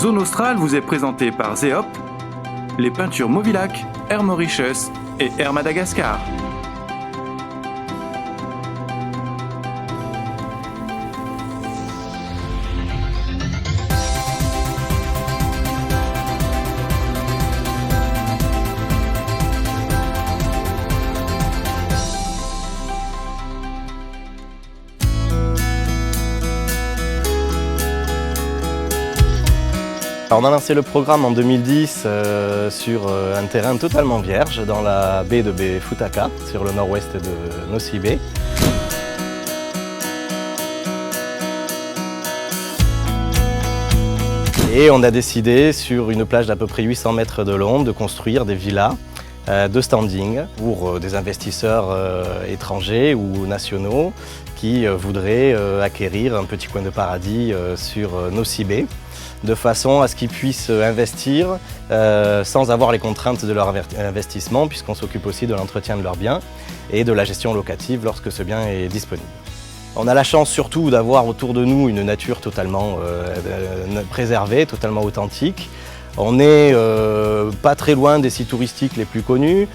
Zone Australe vous est présentée par Zeop, les peintures Movilac, Air Mauritius et Air Madagascar. On a lancé le programme en 2010 sur un terrain totalement vierge dans la baie de Futaka, sur le nord-ouest de Nosy Be. Et on a décidé, sur une plage d'à peu près 800 mètres de long, de construire des villas de standing pour des investisseurs étrangers ou nationaux qui voudraient acquérir un petit coin de paradis sur Nosy Be, de façon à ce qu'ils puissent investir sans avoir les contraintes de leur investissement, puisqu'on s'occupe aussi de l'entretien de leurs biens et de la gestion locative lorsque ce bien est disponible. On a la chance surtout d'avoir autour de nous une nature totalement préservée, totalement authentique. On n'est pas très loin des sites touristiques les plus connus,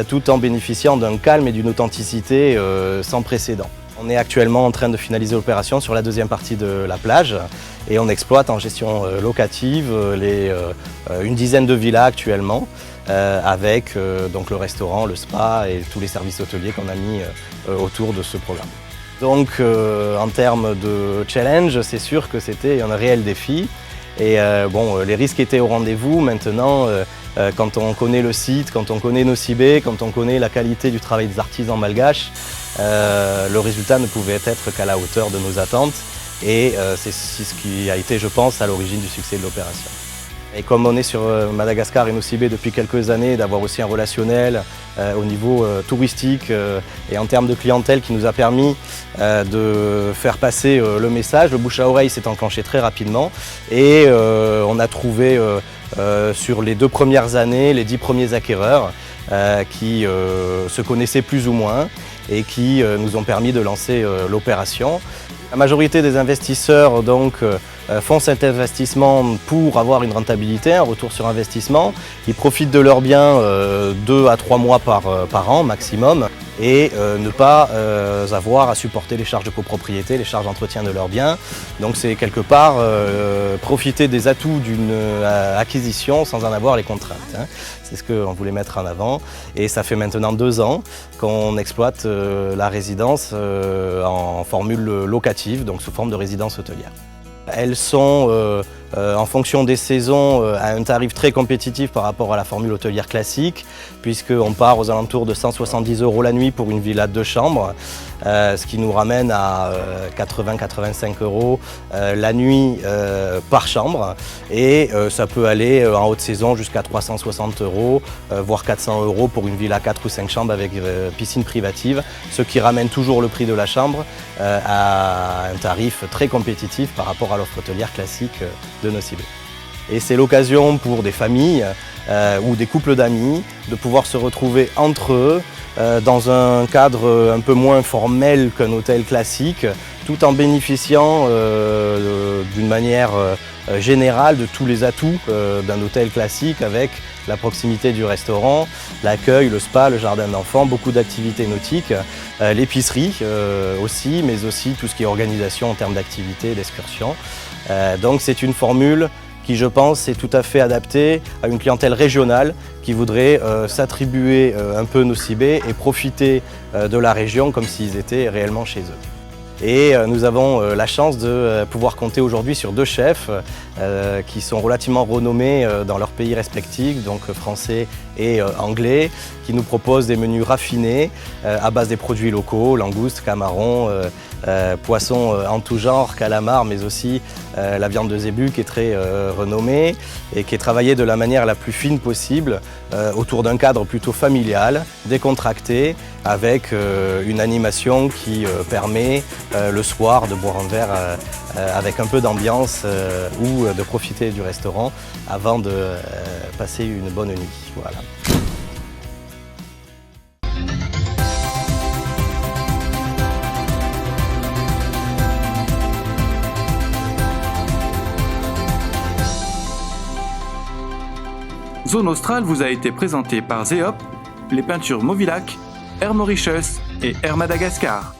tout en bénéficiant d'un calme et d'une authenticité sans précédent. On est actuellement en train de finaliser l'opération sur la deuxième partie de la plage et on exploite en gestion locative une dizaine de villas actuellement avec donc le restaurant, le spa et tous les services hôteliers qu'on a mis autour de ce programme. Donc en termes de challenge, c'est sûr que c'était un réel défi. Et les risques étaient au rendez-vous. Maintenant, quand on connaît le site, quand on connaît Nosy Be, quand on connaît la qualité du travail des artisans malgaches, le résultat ne pouvait être qu'à la hauteur de nos attentes. Et c'est ce qui a été, je pense, à l'origine du succès de l'opération. Et comme on est sur Madagascar et Nosy Be depuis quelques années, d'avoir aussi un relationnel au niveau touristique et en termes de clientèle qui nous a permis de faire passer le message. Le bouche à oreille s'est enclenché très rapidement et on a trouvé sur les 2 premières années les 10 premiers acquéreurs qui se connaissaient plus ou moins et qui nous ont permis de lancer l'opération. La majorité des investisseurs donc, font cet investissement pour avoir une rentabilité, un retour sur investissement. Ils profitent de leurs biens 2 à 3 mois par an maximum et ne pas avoir à supporter les charges de copropriété, les charges d'entretien de leurs biens. Donc c'est quelque part profiter des atouts d'une acquisition sans en avoir les contraintes. C'est ce qu'on voulait mettre en avant et ça fait maintenant 2 ans qu'on exploite la résidence en formule locative, donc sous forme de résidence hôtelière. Elles sont en fonction des saisons à un tarif très compétitif par rapport à la formule hôtelière classique, puisqu'on part aux alentours de 170 € la nuit pour une villa de 2 chambres, ce qui nous ramène à 80-85 € la nuit par chambre. Et ça peut aller en haute saison jusqu'à 360 €, voire 400 € pour une villa 4 ou 5 chambres avec piscine privative, ce qui ramène toujours le prix de la chambre à un tarif très compétitif par rapport à l'offre hôtelière classique de Nosy Be. Et c'est l'occasion pour des familles ou des couples d'amis de pouvoir se retrouver entre eux dans un cadre un peu moins formel qu'un hôtel classique, tout en bénéficiant d'une manière générale de tous les atouts d'un hôtel classique avec la proximité du restaurant, l'accueil, le spa, le jardin d'enfants, beaucoup d'activités nautiques, l'épicerie aussi, mais aussi tout ce qui est organisation en termes d'activités et d'excursions. Donc c'est une formule qui, je pense, est tout à fait adaptée à une clientèle régionale qui voudrait s'attribuer un peu Nosy Be et profiter de la région comme s'ils étaient réellement chez eux. Et nous avons la chance de pouvoir compter aujourd'hui sur 2 chefs qui sont relativement renommés dans leurs pays respectifs, donc français et anglais, qui nous proposent des menus raffinés à base des produits locaux, langoustes, camarons, poissons en tout genre, calamars, mais aussi la viande de zébu qui est très renommée et qui est travaillée de la manière la plus fine possible autour d'un cadre plutôt familial, décontracté, avec une animation qui permet le soir de boire un verre avec un peu d'ambiance ou de profiter du restaurant avant de passer une bonne nuit. Voilà. Zone Australe vous a été présentée par Zeop, les peintures Movilac, Air Mauritius et Air Madagascar.